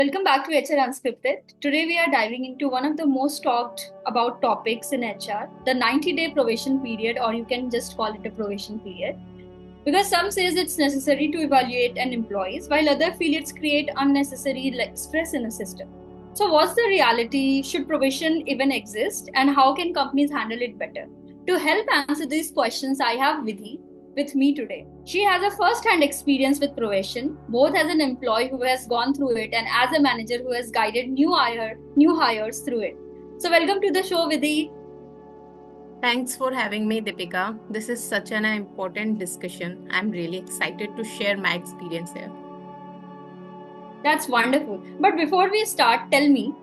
Welcome back to HR Unscripted. Today we are diving into one of the most talked about topics in HR, the 90-day probation period, or you can just call it a probation period. Because some says it's necessary to evaluate an employees, while other feel it's create unnecessary stress in a system. So what's the reality? Should probation even exist? And how can companies handle it better? To help answer these questions, I have Vidhi with me today. She has a first-hand experience with probation, both as an employee who has gone through it and as a manager who has guided new hires through it. So welcome to the show, Vidhi. Thanks for having me, Deepika. This is such an important discussion. I'm really excited to share my experience here. That's wonderful. But before we start, tell me,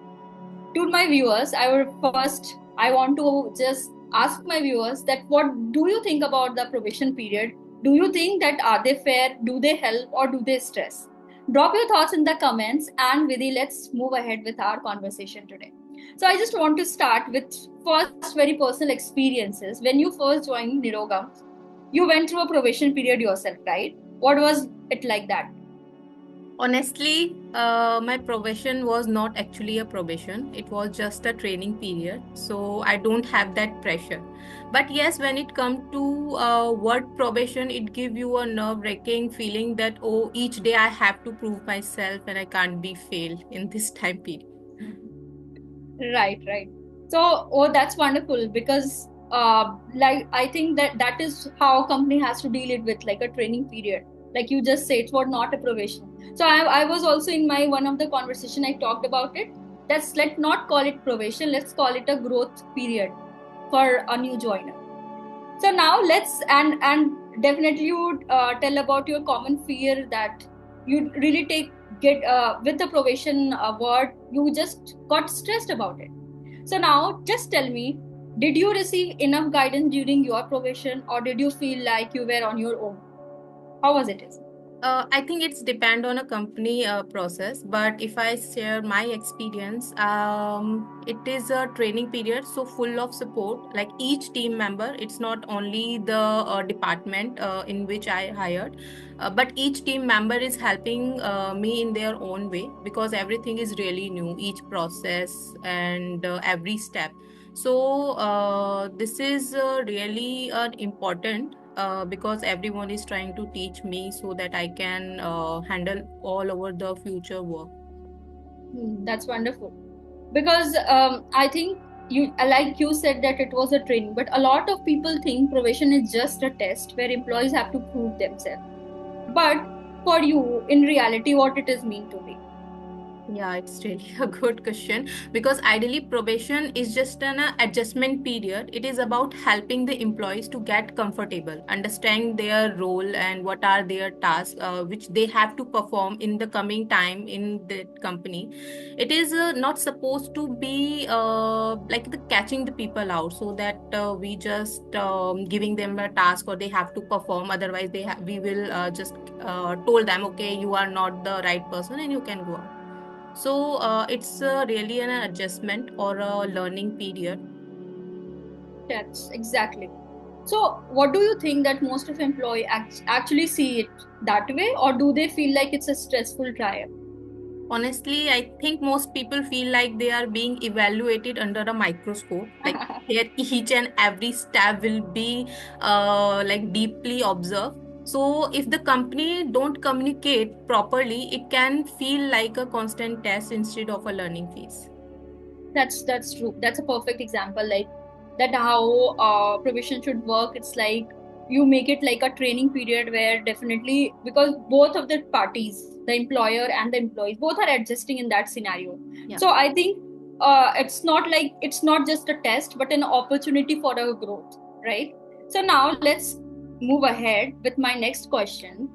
to my viewers, I want to just ask my viewers that what do you think about the probation period? Do you think that are they fair? Do they help or do they stress? Drop your thoughts in the comments, and Vidhi, let's move ahead with our conversation today. So I just want to start with first very personal experiences. When you first joined Niroga, you went through a probation period yourself, right? What was it like that? Honestly, my probation was not actually a probation. It was just a training period. So I don't have that pressure. But yes, when it comes to word probation, it gives you a nerve-wracking feeling that, oh, each day I have to prove myself and I can't be failed in this time period. Right, right. So, that's wonderful because, like, I think that is how a company has to deal it with, like a training period. Like you just said, it was not a probation. So, I was also in my one of the conversation I talked about it. Let's not call it probation. Let's call it a growth period for a new joiner. So now let's and definitely you tell about your common fear that you really get with the probation word. You just got stressed about it. So now just tell me, did you receive enough guidance during your probation, or did you feel like you were on your own? How was it? I think it's depend on a company process, but if I share my experience, it is a training period, so full of support. Like each team member, it's not only the department in which I hired, but each team member is helping me in their own way because everything is really new, each process and every step. So this is really important because everyone is trying to teach me so that I can handle all over the future work. That's wonderful. Because I think like you said that it was a training, but a lot of people think probation is just a test where employees have to prove themselves. But for you, in reality, what it is mean to be? Yeah, it's really a good question because ideally probation is just an adjustment period. It is about helping the employees to get comfortable, understand their role and what are their tasks which they have to perform in the coming time in the company. It is not supposed to be like the catching the people out so that we just giving them a task or they have to perform. Otherwise, we will just told them, okay, you are not the right person and you can go out. So it's really an adjustment or a learning period. That's exactly. So, what do you think that most of employee actually see it that way, or do they feel like it's a stressful trial? Honestly, I think most people feel like they are being evaluated under a microscope. Like their each and every step will be like deeply observed. So if the company don't communicate properly, it can feel like a constant test instead of a learning phase. That's true. That's a perfect example. Like that how probation should work. It's like you make it like a training period where definitely because both of the parties, the employer and the employees, both are adjusting in that scenario. Yeah. So I think it's not just a test but an opportunity for a growth, right? So now let's move ahead with my next question.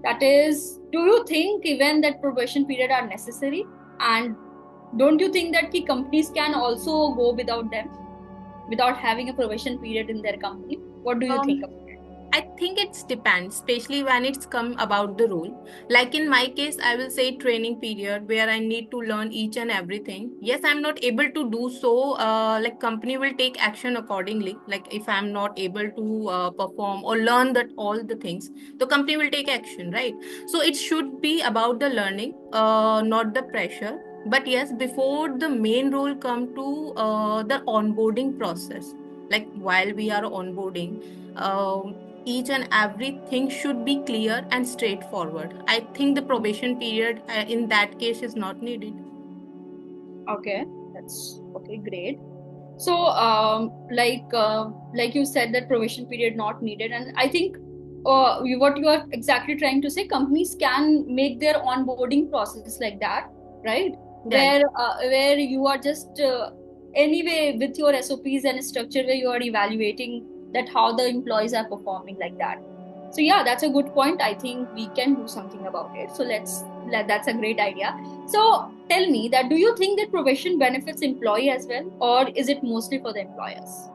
That is, do you think even that probation period are necessary? And don't you think that key companies can also go without them, without having a probation period in their company? What do you think Um, about it? I think it depends, especially when it's come about the role. Like in my case, I will say training period where I need to learn each and everything. Yes, I'm not able to do so. Like company will take action accordingly. Like if I'm not able to perform or learn that all the things, the company will take action, right? So it should be about the learning, not the pressure. But yes, before the main role come to the onboarding process, like while we are onboarding. Each and everything should be clear and straightforward. I think the probation period in that case is not needed. Okay, that's okay, great. So, like you said, that probation period not needed, and I think what you are exactly trying to say, companies can make their onboarding process like that, right? Right. Where you are just anyway with your SOPs and structure, where you are evaluating that how the employees are performing like that. So yeah, that's a good point. I think we can do something about it. So that's a great idea. So tell me that, do you think that probation benefits employee as well, or is it mostly for the employers?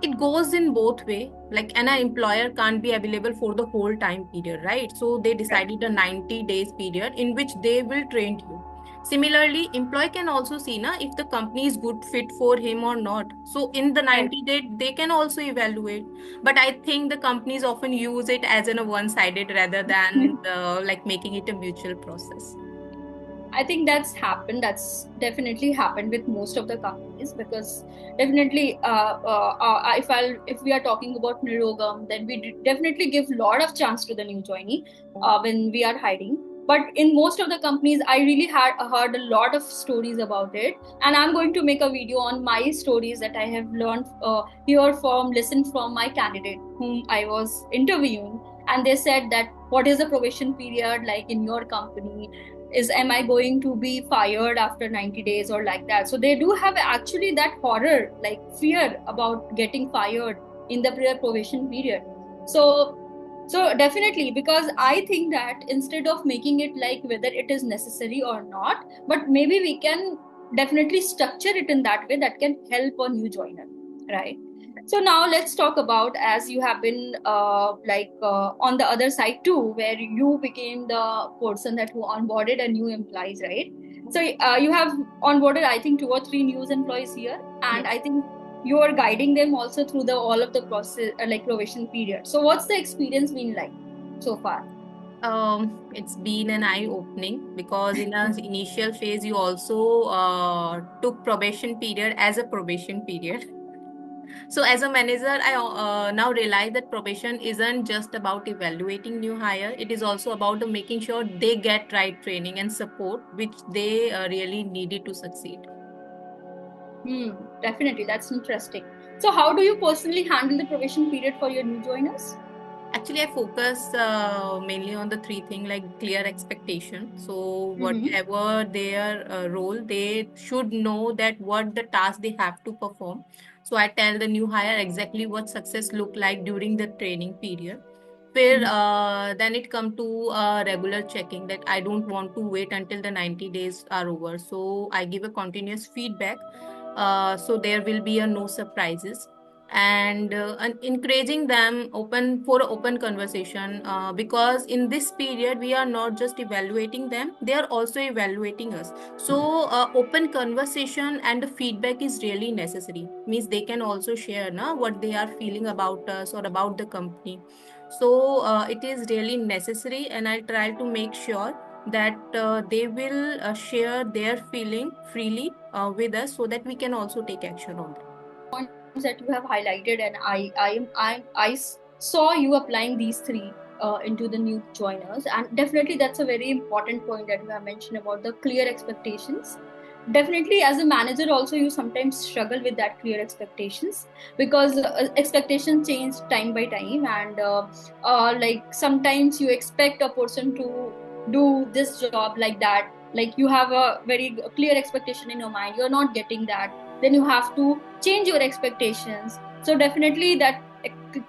It goes in both way. Like an employer can't be available for the whole time period, right? So they Right. decided a 90 days period in which they will train you. Similarly, employee can also see na if the company is good fit for him or not. So in the Right. 90 day, they can also evaluate. But I think the companies often use it as in a one-sided rather than like making it a mutual process. I think that's happened. That's definitely happened with most of the companies, because definitely, if we are talking about Nirogam, then we definitely give a lot of chance to the new joinee when we are hiring. But in most of the companies, I really had heard a lot of stories about it, and I'm going to make a video on my stories that I have learned listened from my candidate whom I was interviewing, and they said that what is the probation period like in your company, is am I going to be fired after 90 days or like that. So they do have actually that horror, like fear about getting fired in the probation period. So definitely, because I think that instead of making it like whether it is necessary or not, but maybe we can definitely structure it in that way that can help a new joiner, right? So now let's talk about, as you have been on the other side too, where you became the person that who onboarded a new employees, right? So you have onboarded, I think, two or three new employees here, and Yes. I think you are guiding them also through the all of the process, like probation period. So what's the experience been like so far? It's been an eye-opening because in an initial phase, you also took probation period as a probation period. So as a manager, I now realize that probation isn't just about evaluating new hire. It is also about making sure they get right training and support, which they really needed to succeed. Hmm, definitely, that's interesting. So how do you personally handle the probation period for your new joiners? Actually, I focus mainly on the three things like clear expectation. So Mm-hmm. whatever their role, they should know that what the task they have to perform. So I tell the new hire exactly what success look like during the training period. Where then it come to regular checking that I don't want to wait until the 90 days are over. So I give a continuous feedback. So there will be a no surprises and encouraging them open for open conversation because in this period we are not just evaluating them, they are also evaluating us. So open conversation and feedback is really necessary, means they can also share na, what they are feeling about us or about the company. So it is really necessary and I try to make sure that they will share their feeling freely with us so that we can also take action on that. Points that you have highlighted, and I saw you applying these three into the new joiners, and definitely that's a very important point that you have mentioned about the clear expectations. Definitely, as a manager, also you sometimes struggle with that clear expectations, because expectations change time by time, and like sometimes you expect a person to do this job like that, like you have a very clear expectation in your mind, you're not getting that, then you have to change your expectations. So definitely that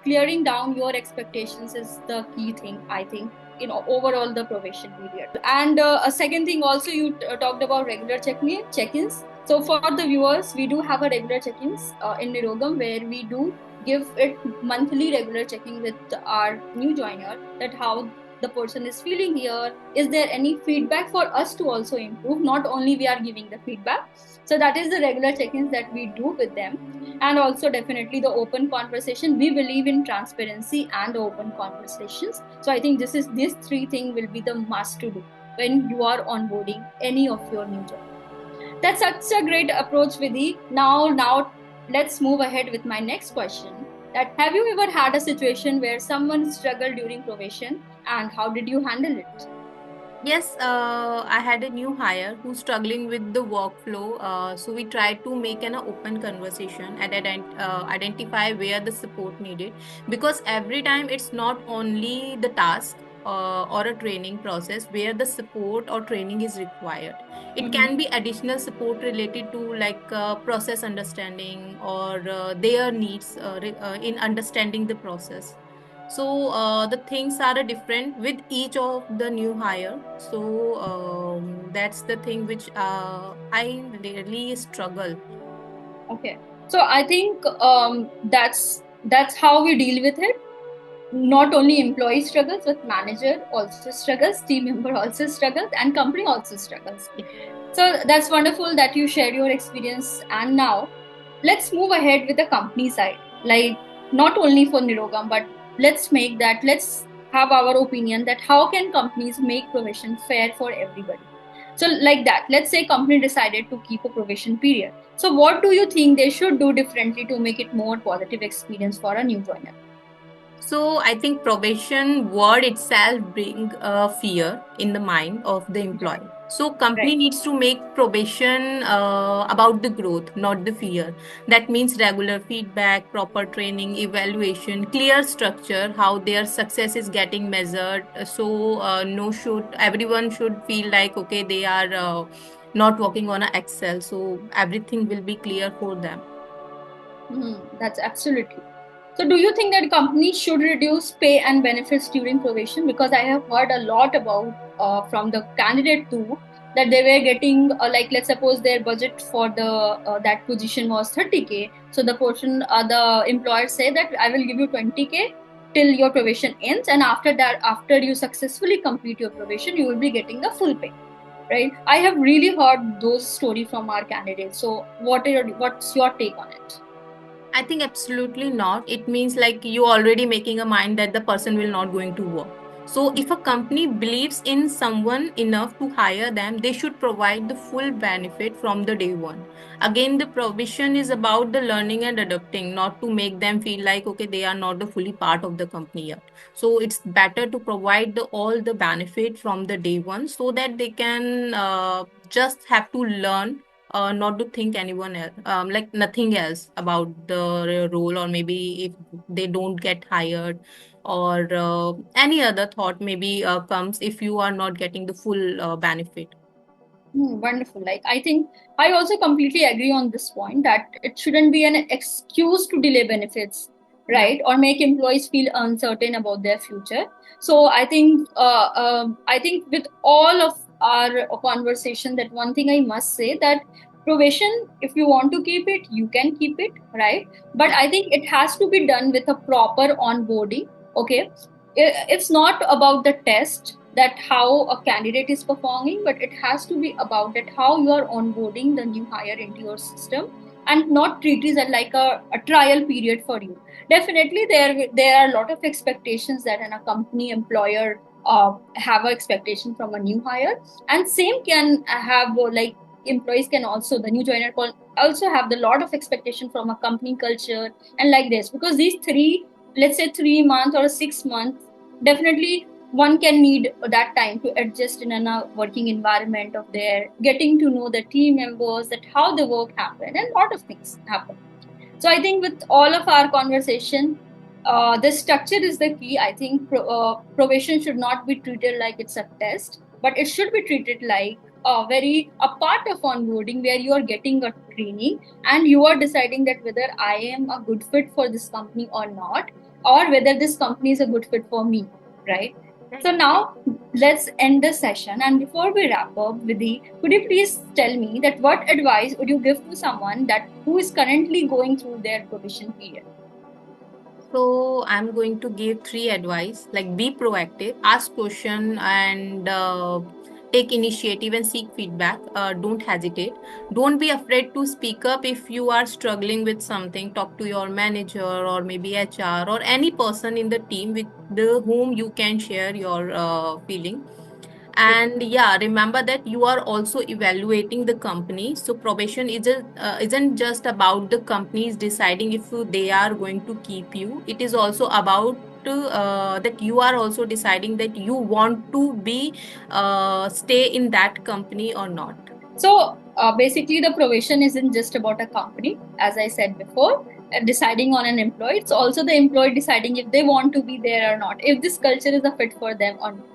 clearing down your expectations is the key thing, I think, in overall the probation period. And a second thing also, you talked about regular check-ins. So for the viewers, we do have a regular check-ins in Nirogam, where we do give it monthly regular checking with our new joiner, that how the person is feeling here, is there any feedback for us to also improve, not only we are giving the feedback. So that is the regular check-ins that we do with them. And also definitely the open conversation. We believe in transparency and open conversations. So I think these three things will be the must to do when you are onboarding any of your new job. That's such a great approach, Vidhi. Now let's move ahead with my next question. That have you ever had a situation where someone struggled during probation, and how did you handle it? Yes, I had a new hire who's struggling with the workflow. So we tried to make an open conversation and identify where the support needed. Because every time it's not only the task or a training process where the support or training is required. It Mm-hmm. can be additional support related to like process understanding or their needs in understanding the process. So the things are different with each of the new hire. So that's the thing which I really struggle. Okay. So I think that's how we deal with it. Not only employee struggles, but manager also struggles, team member also struggles, and company also struggles. So that's wonderful that you shared your experience. And now let's move ahead with the company side. Like not only for Nirogam, but let's have our opinion that how can companies make probation fair for everybody. So like that, let's say company decided to keep a probation period. So what do you think they should do differently to make it more positive experience for a new joiner? So I think probation word itself bring fear in the mind of the employee. So company Right. needs to make probation about the growth, not the fear. That means regular feedback, proper training, evaluation, clear structure, how their success is getting measured. So no should everyone should feel like okay they are not working on a Excel. So everything will be clear for them. That's absolutely. So, do you think that companies should reduce pay and benefits during probation? Because I have heard a lot about from the candidate too that they were getting like let's suppose their budget for the that position was 30K. So the employer say that I will give you 20K till your probation ends, and after that, after you successfully complete your probation, you will be getting the full pay. Right? I have really heard those story from our candidates. So, what's your take on it? I think absolutely not. It means like you already making a mind that the person will not going to work. So if a company believes in someone enough to hire them, they should provide the full benefit from the day one. Again, the provision is about the learning and adapting, not to make them feel like okay they are not the fully part of the company yet. So it's better to provide all the benefit from the day one so that they can just have to learn not to think anyone else like nothing else about the role, or maybe if they don't get hired or any other thought maybe comes if you are not getting the full benefit. Wonderful. Like, I think I also completely agree on this point that it shouldn't be an excuse to delay benefits, Yeah. right? Or make employees feel uncertain about their future. So I think with all of our conversation, that one thing I must say that probation, if you want to keep it, you can keep it, right? But I think it has to be done with a proper onboarding. Okay, it's not about the test that how a candidate is performing, but it has to be about that how you are onboarding the new hire into your system, and not treat it as like a trial period for you. Definitely there are a lot of expectations that a company employer have an expectation from a new hire, and same can have like employees can also the new joiner can also have the lot of expectation from a company culture and like this, because these three, let's say 3 months or 6 months, definitely one can need that time to adjust in a working environment of their getting to know the team members, that how the work happen, and a lot of things happen. So I think with all of our conversation, the structure is the key. I think probation should not be treated like it's a test, but it should be treated like a part of onboarding where you are getting a training and you are deciding that whether I am a good fit for this company or not, or whether this company is a good fit for me, right? So now let's end the session. And before we wrap up, Vidhi, could you please tell me that what advice would you give to someone that who is currently going through their probation period? So I'm going to give three advice, like be proactive, ask question, and take initiative and seek feedback. Don't hesitate. Don't be afraid to speak up if you are struggling with something. Talk to your manager or maybe HR or any person in the team with the whom you can share your feeling. True. And yeah, remember that you are also evaluating the company. So probation isn't just about the companies deciding if they are going to keep you. It is also about that you are also deciding that you want to be stay in that company or not. So basically, the probation isn't just about a company, as I said before, deciding on an employee. It's also the employee deciding if they want to be there or not, if this culture is a fit for them or not.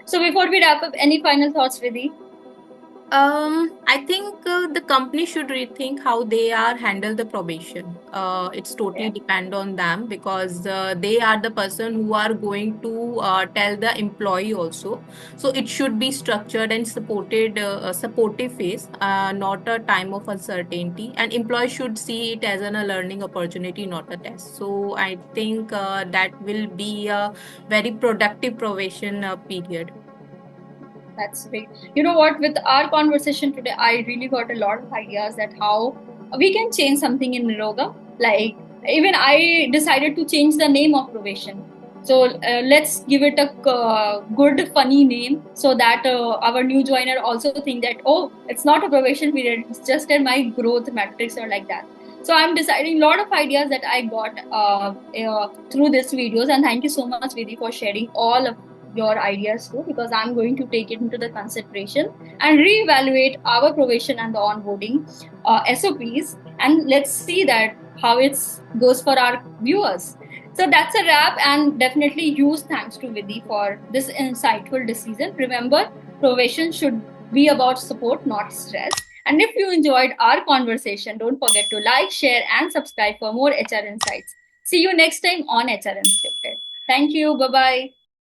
So before we wrap up, any final thoughts, Vidhi? I think the company should rethink how they are handle the probation. It's totally Yeah. depend on them because they are the person who are going to tell the employee also. So it should be structured and supported, a supportive phase, not a time of uncertainty. And employee should see it as a learning opportunity, not a test. So I think that will be a very productive probation period. That's great. You know what? With our conversation today, I really got a lot of ideas that how we can change something in Niroga. Like even I decided to change the name of probation. So let's give it a good, funny name so that our new joiner also think that oh, it's not a probation period. It's just in my growth metrics or like that. So I'm deciding a lot of ideas that I got through these videos, and thank you so much, Vidhi, for sharing all of your ideas too, because I'm going to take it into the consideration and reevaluate our probation and the onboarding SOPs, and let's see that how it goes for our viewers. So that's a wrap, and definitely huge thanks to Vidhi for this insightful decision. Remember, probation should be about support, not stress. And if you enjoyed our conversation, don't forget to like, share, and subscribe for more HR insights. See you next time on HR Unscripted. Thank you. Bye bye.